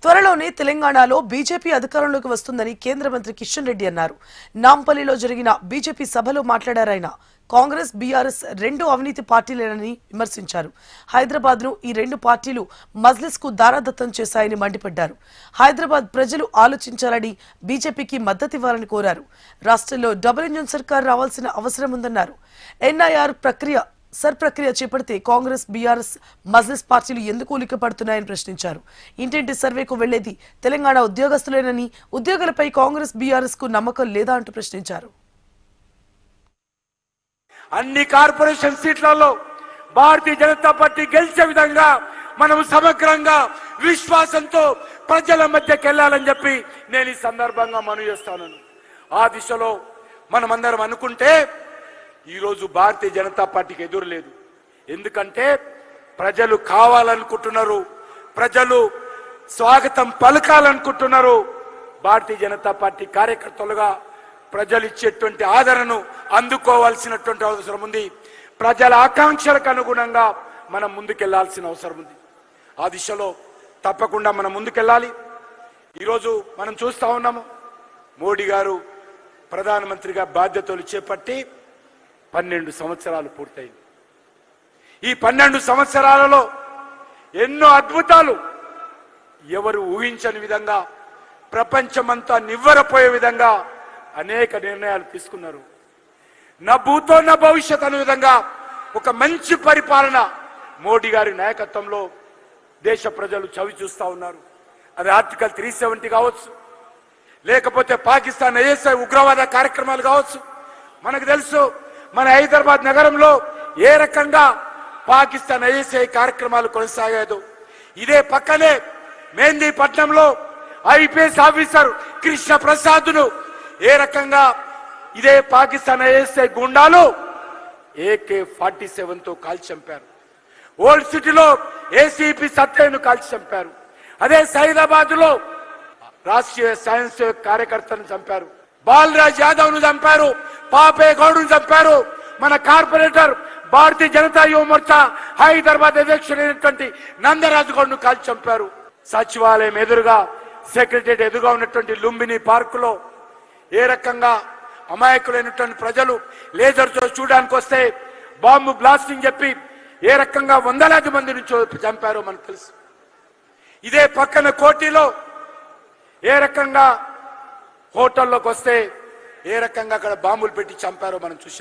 త్వరలోనే తెలంగాణలో బీజేపీ అధికారంలోకి వస్తుందని కేంద్ర మంత్రి కిషన్ రెడ్డి అన్నారు. నాంపల్లిలో జరిగిన బీజేపీ సభలో మాట్లాడారాయన. కాంగ్రెస్, బీఆర్ఎస్ రెండు అవినీతి పార్టీలేనని విమర్శించారు. హైదరాబాద్ను ఈ రెండు పార్టీలు మజ్లిస్కు దారాదత్తం చేశాయని మండిపడ్డారు. హైదరాబాద్ ప్రజలు ఆలోచించాలని, బీజేపీకి మద్దతివ్వాలని కోరారు. రాష్ట్రంలో డబుల్ ఇంజిన్ సర్కార్ రావాల్సిన అవసరం ఉందన్నారు. ఎన్ఐఆర్ ప్రక్రియ చేపడితే కాంగ్రెస్, బీఆర్ఎస్, మజ్లిస్ పార్టీలు ఎందుకు ఉలిక్కిపడుతున్నాయని ప్రశ్నించారు. ఇంటింటి సర్వేకు వెళ్లేది తెలంగాణ ఉద్యోగస్తులేనని, ఉద్యోగులపై కాంగ్రెస్, బీఆర్ఎస్ కు నమ్మకం లేదా అంటూ ప్రశ్నించారు. అన్ని కార్పొరేషన్ సీట్లలో భారతీయ జనతా పార్టీ గెలిచే విధంగా మనం సమగ్రంగా విశ్వాసంతో ప్రజల మధ్యకి వెళ్ళాలని చెప్పి నేను ఈ సందర్భంగా మనవి చేస్తాను. ఆ దిశలో మనమందరం అనుకుంటే ఈరోజు భారతీయ జనతా పార్టీకి ఎదురు లేదు. ఎందుకంటే ప్రజలు కావాలనుకుంటున్నారు, ప్రజలు స్వాగతం పలకాలనుకుంటున్నారు. భారతీయ జనతా పార్టీ కార్యకర్తలుగా ప్రజలు ఇచ్చేటువంటి ఆదరణను అందుకోవాల్సినటువంటి అవసరం ఉంది. ప్రజల ఆకాంక్షలకు అనుగుణంగా మనం ముందుకెళ్లాల్సిన అవసరం ఉంది. ఆ దిశలో తప్పకుండా మనం ముందుకెళ్ళాలి. ఈరోజు మనం చూస్తా ఉన్నాము, మోడీ గారు ప్రధానమంత్రిగా బాధ్యతలు చేపట్టి 12 సంవత్సరాలు పూర్తయింది. ఈ 12 సంవత్సరాలలో ఎన్నో అద్భుతాలు ఎవరు ఊహించని విధంగా, ప్రపంచమంతా నివ్వరపోయే విధంగా అనేక నిర్ణయాలు తీసుకున్నారు. నా భూతో నా భవిష్యత్ అనే విధంగా ఒక మంచి పరిపాలన మోడీ గారి నాయకత్వంలో దేశ ప్రజలు చవి చూస్తా ఉన్నారు. అది ఆర్టికల్ 370 కావచ్చు, లేకపోతే పాకిస్తాన్ ఐఎస్ఐ ఉగ్రవాద కార్యక్రమాలు కావచ్చు. మనకు తెలుసు, మన హైదరాబాద్ నగరంలో ఏ రకంగా పాకిస్తాన్ ఐఎస్ఐ కార్యక్రమాలు కొనసాగాయో. ఇదే పక్కనే మెహందీపట్నంలో ఐపీఎస్ ఆఫీసర్ కృష్ణ ప్రసాద్ను ఏ రకంగా ఇదే పాకిస్తాన్ ఐఎస్ఐ గుండాలు AK-47తో కాల్చి చంపారు. ఓల్డ్ సిటీలో ఏసీపీ సత్యను కాల్చి చంపారు. అదే సైదాబాద్ లో రాష్ట్రీయ సైన్స్ కార్యకర్తను చంపారు. బాలరాజ్ యాదవ్ ను చంపారు. పాపే గౌడ్ను చంపారు. మన కార్పొరేటర్ భారతీయ జనతా యువ మోర్చా హైదరాబాద్ అధ్యక్షుడైనటువంటి నందరాజు గౌడ్ను కాల్చి చంపారు. సచివాలయం ఎదురుగా, సెక్రటరియట్ ఎదురుగా ఉన్నటువంటి లుంబిని పార్కులో ఏ రకంగా అమాయకులైనటువంటి ప్రజలు లేజర్ షో చూడడానికి వస్తే బాంబు బ్లాస్టింగ్ చెప్పి ఏ రకంగా వందలాది మంది నుంచి చంపారో మనకు తెలుసు. ఇదే పక్కన కోటిలో ఏ రకంగా హోటల్లోకి వస్తే ఏ రకంగా అక్కడ బాంబులు పెట్టి చంపారో మనం చూసాం.